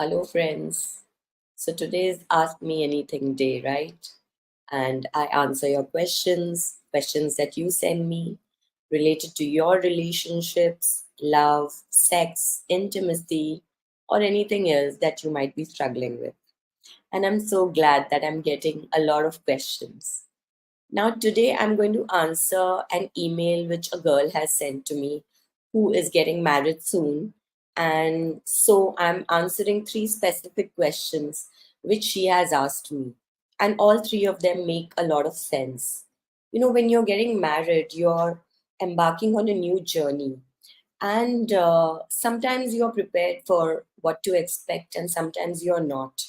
Hello, friends. So today is Ask Me Anything Day, right? And I answer your questions that you send me related to your relationships, love, sex, intimacy, or anything else that you might be struggling with. And I'm so glad that I'm getting a lot of questions. Now, today I'm going to answer an email which a girl has sent to me who is getting married soon. And so I'm answering three specific questions which she has asked me. And all three of them make a lot of sense. When you're getting married, you're embarking on a new journey. And sometimes you're prepared for what to expect, and sometimes you're not.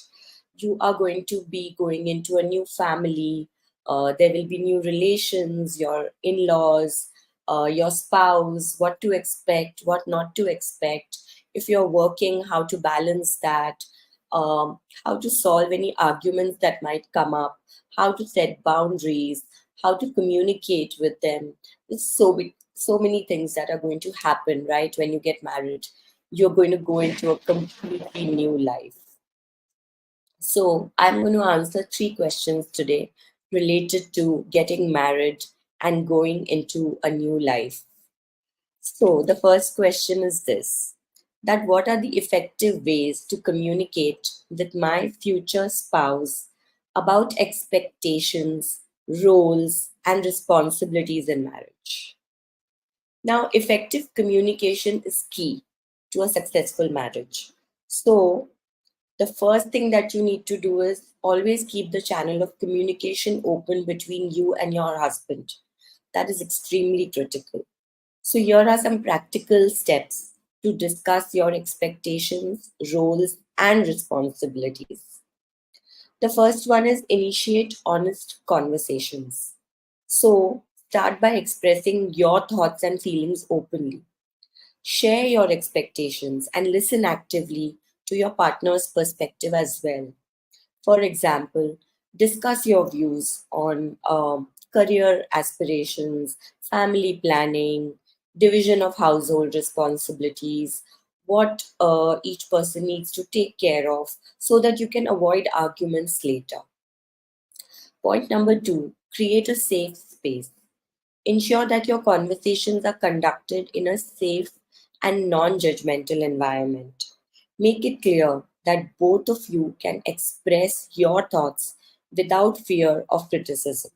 You are going to be going into a new family. There will be new relations, your in laws, your spouse, what to expect, what not to expect. If you're working, how to balance that, how to solve any arguments that might come up, how to set boundaries, how to communicate with them. There's so many things that are going to happen, right? When you get married, you're going to go into a completely new life. So, I'm going to answer three questions today related to getting married and going into a new life. So, the first question is this, that what are the effective ways to communicate with my future spouse about expectations, roles, and responsibilities in marriage? Now, effective communication is key to a successful marriage. So, the first thing that you need to do is always keep the channel of communication open between you and your husband. That is extremely critical. So, here are some practical steps to discuss your expectations, roles, and responsibilities. The first one is initiate honest conversations. So, start by expressing your thoughts and feelings openly. Share your expectations and listen actively to your partner's perspective as well. For example, discuss your views on career aspirations, family planning, division of household responsibilities, what each person needs to take care of so that you can avoid arguments later. Point number two, create a safe space. Ensure that your conversations are conducted in a safe and non judgmental environment. Make it clear that both of you can express your thoughts without fear of criticism.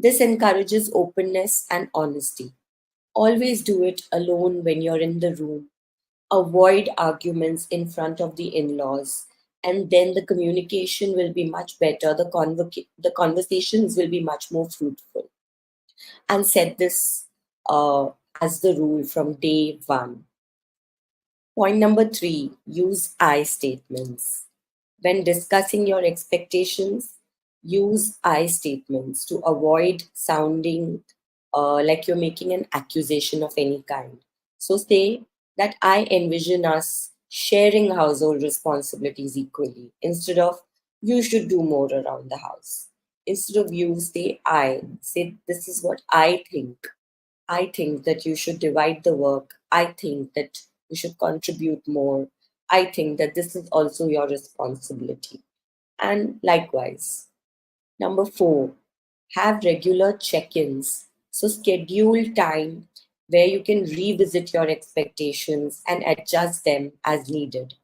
This encourages openness and honesty. Always do it alone when you're in the room. Avoid arguments in front of the in laws, and then the communication will be much better. The conversations will be much more fruitful, and set this uh, as the rule from day one. Point number three, use I statements. When discussing your expectations, use I statements to avoid sounding like you're making an accusation of any kind. So say that I envision us sharing household responsibilities equally instead of you should do more around the house. Instead of you, say this is what I think. I think that you should divide the work. I think that you should contribute more. I think that this is also your responsibility. And likewise. Number four, have regular check ins. So, schedule time where you can revisit your expectations and adjust them as needed.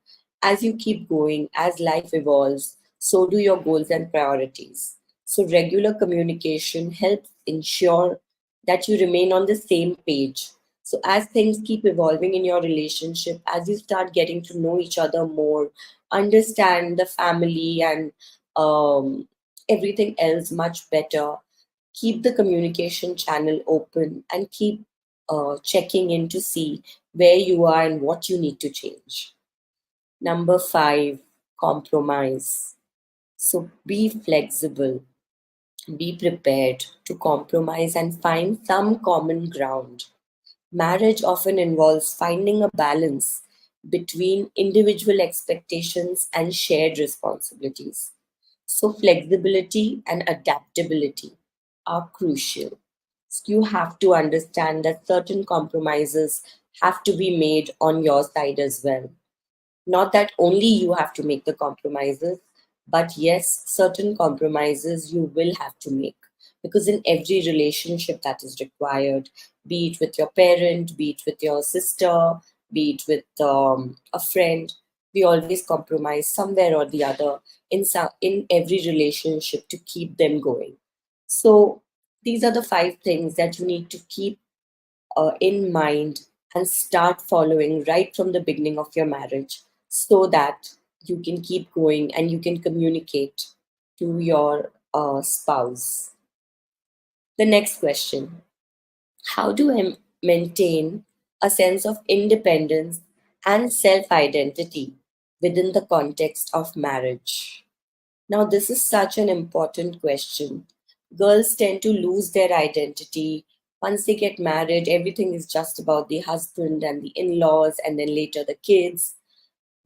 As you keep going, as life evolves, so do your goals and priorities. So, regular communication helps ensure that you remain on the same page. So, as things keep evolving in your relationship, as you start getting to know each other more, understand the family and everything else much better, keep the communication channel open and keep checking in to see where you are and what you need to change. Number five, compromise. So be flexible, be prepared to compromise and find some common ground. Marriage often involves finding a balance between individual expectations and shared responsibilities. So, flexibility and adaptability are crucial. You have to understand that certain compromises have to be made on your side as well. Not that only you have to make the compromises, but yes, certain compromises you will have to make. Because in every relationship that is required, be it with your parent, be it with your sister, be it with a friend, we always compromise somewhere or the other in every relationship to keep them going. So these are the 5 things that you need to keep in mind and start following right from the beginning of your marriage so that you can keep going and you can communicate to your spouse. The next question: how do I maintain a sense of independence and self identity within the context of marriage? Now, this is such an important question. Girls tend to lose their identity. Once they get married, everything is just about the husband and the in laws, and then later the kids.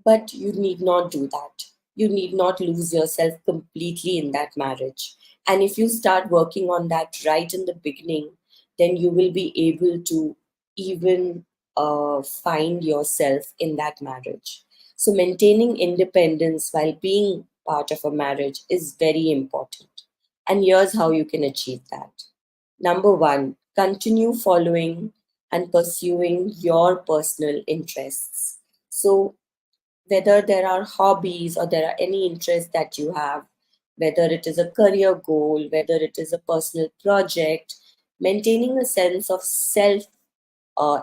But you need not do that. You need not lose yourself completely in that marriage. And if you start working on that right in the beginning, then you will be able to even find yourself in that marriage. So, maintaining independence while being part of a marriage is very important. And here's how you can achieve that. Number one, continue following and pursuing your personal interests. So, whether there are hobbies or there are any interests that you have, whether it is a career goal, whether it is a personal project, maintaining a sense of self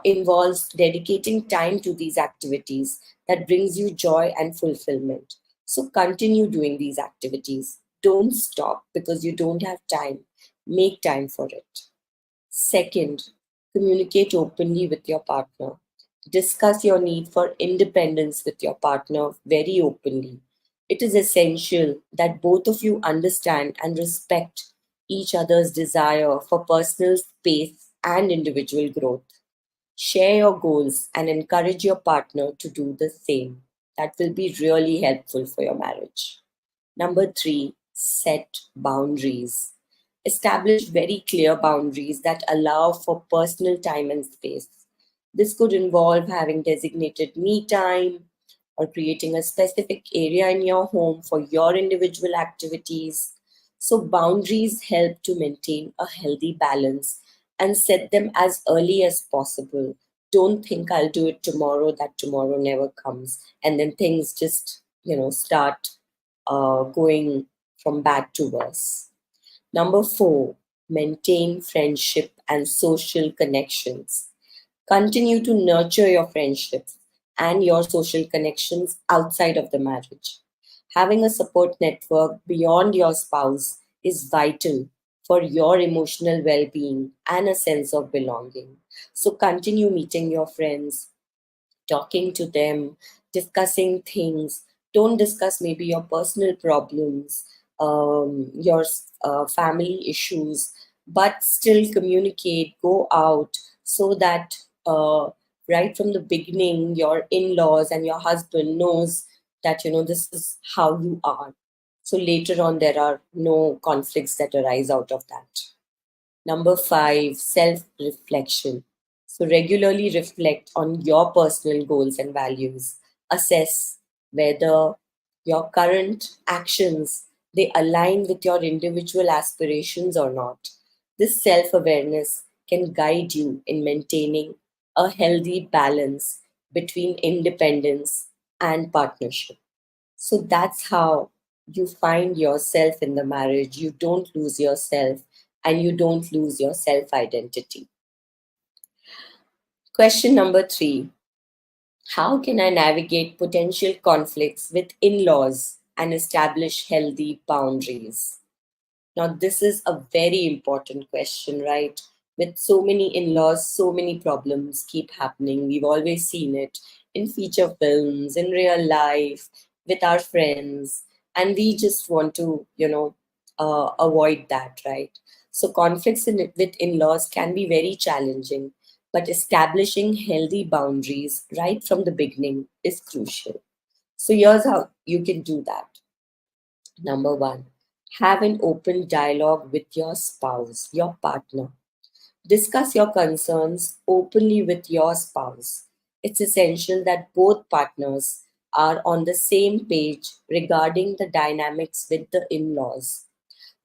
involves dedicating time to these activities that brings you joy and fulfillment. So continue doing these activities. Don't stop because you don't have time. Make time for it. Second, communicate openly with your partner. Discuss your need for independence with your partner very openly. It is essential that both of you understand and respect each other's desire for personal space and individual growth. Share your goals and encourage your partner to do the same. That will be really helpful for your marriage. Number three, set boundaries. Establish very clear boundaries that allow for personal time and space. This could involve having designated me time or creating a specific area in your home for your individual activities. So, boundaries help to maintain a healthy balance and set them as early as possible. Don't think I'll do it tomorrow, that tomorrow never comes. And then things just, start going from bad to worse. Number four, maintain friendship and social connections. Continue to nurture your friendships and your social connections outside of the marriage. Having a support network beyond your spouse is vital for your emotional well being and a sense of belonging. So continue meeting your friends, talking to them, discussing things. Don't discuss maybe your personal problems, your family issues, but still communicate, go out so that right from the beginning, your in laws and your husband knows that, this is how you are. So later on, there are no conflicts that arise out of that. Number five, self reflection. So, regularly reflect on your personal goals and values. Assess whether your current actions they align with your individual aspirations or not. This self awareness can guide you in maintaining a healthy balance between independence and partnership. So that's how you find yourself in the marriage. You don't lose yourself and you don't lose your self identity. Question number three: how can I navigate potential conflicts with in laws and establish healthy boundaries? Now, this is a very important question, right? With so many in laws, so many problems keep happening. We've always seen it in feature films, in real life, with our friends, and we just want to, avoid that, right? So, conflicts with in laws can be very challenging, but establishing healthy boundaries right from the beginning is crucial. So, here's how you can do that. Number one, have an open dialogue with your spouse, your partner. Discuss your concerns openly with your spouse. It's essential that both partners are on the same page regarding the dynamics with the in laws,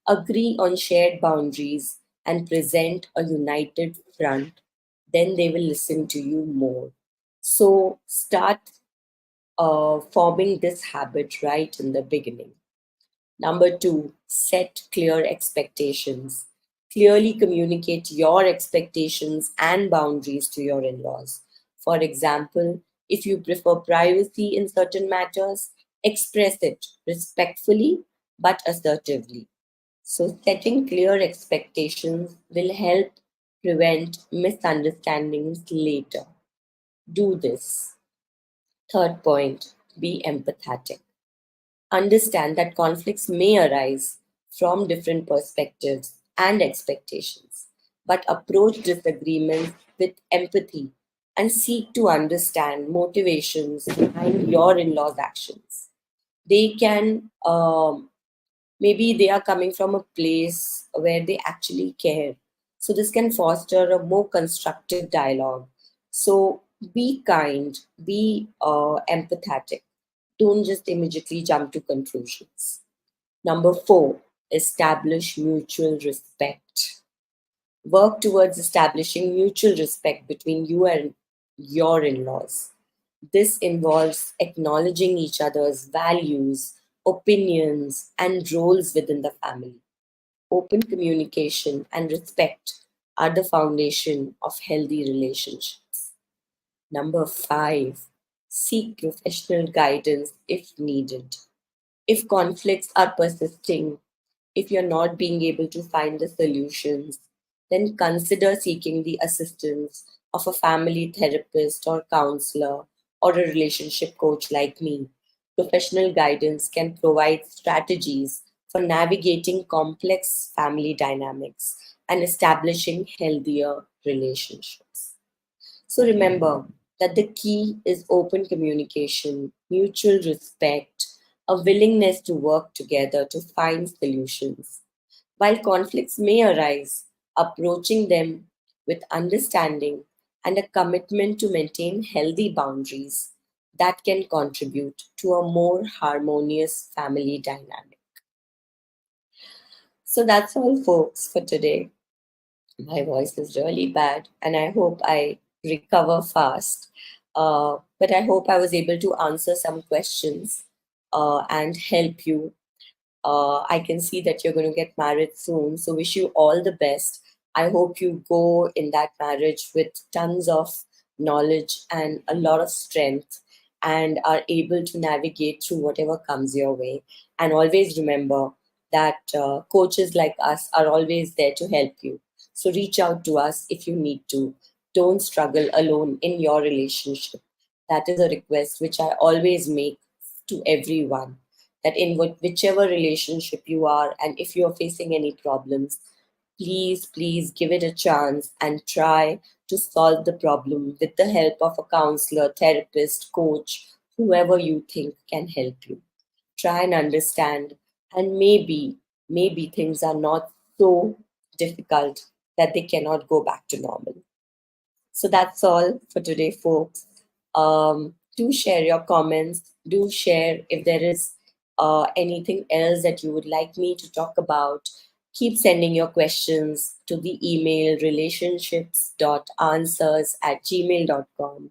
agree on shared boundaries, and present a united front, then they will listen to you more. So start forming this habit right in the beginning. Number two, set clear expectations. Clearly communicate your expectations and boundaries to your in laws. For example, if you prefer privacy in certain matters, express it respectfully but assertively. So, setting clear expectations will help prevent misunderstandings later. Do this. Third point, be empathetic. Understand that conflicts may arise from different perspectives and expectations, but approach disagreements with empathy and seek to understand motivations behind your in law's actions. They can, maybe they are coming from a place where they actually care. So, this can foster a more constructive dialogue. So, be kind, be empathetic. Don't just immediately jump to conclusions. Number four, establish mutual respect. Work towards establishing mutual respect between you and your in laws. This involves acknowledging each other's values, opinions, and roles within the family. Open communication and respect are the foundation of healthy relationships. Number five, seek professional guidance if needed. If conflicts are persisting, if you're not being able to find the solutions, then consider seeking the assistance of a family therapist or counselor or a relationship coach like me. Professional guidance can provide strategies for navigating complex family dynamics and establishing healthier relationships. So remember that the key is open communication, mutual respect, a willingness to work together to find solutions. While conflicts may arise, approaching them with understanding and a commitment to maintain healthy boundaries that can contribute to a more harmonious family dynamic. So that's all, folks, for today. My voice is really bad, and I hope I recover fast. But I hope I was able to answer some questions and help you. I can see that you're going to get married soon, so wish you all the best. I hope you go in that marriage with tons of knowledge and a lot of strength and are able to navigate through whatever comes your way. And always remember that coaches like us are always there to help you. So reach out to us if you need to. Don't struggle alone in your relationship. That is a request which I always make to everyone, that in whichever relationship you are, and if you're facing any problems, please give it a chance and try to solve the problem with the help of a counselor, therapist, coach, whoever you think can help you. Try and understand, and maybe things are not so difficult that they cannot go back to normal. So that's all for today, folks. Do share your comments. Do share if there is anything else that you would like me to talk about. Keep sending your questions to the email relationships.answers@gmail.com.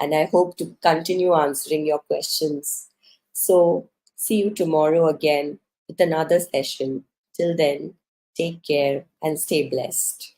And I hope to continue answering your questions. So, see you tomorrow again with another session. Till then, take care and stay blessed.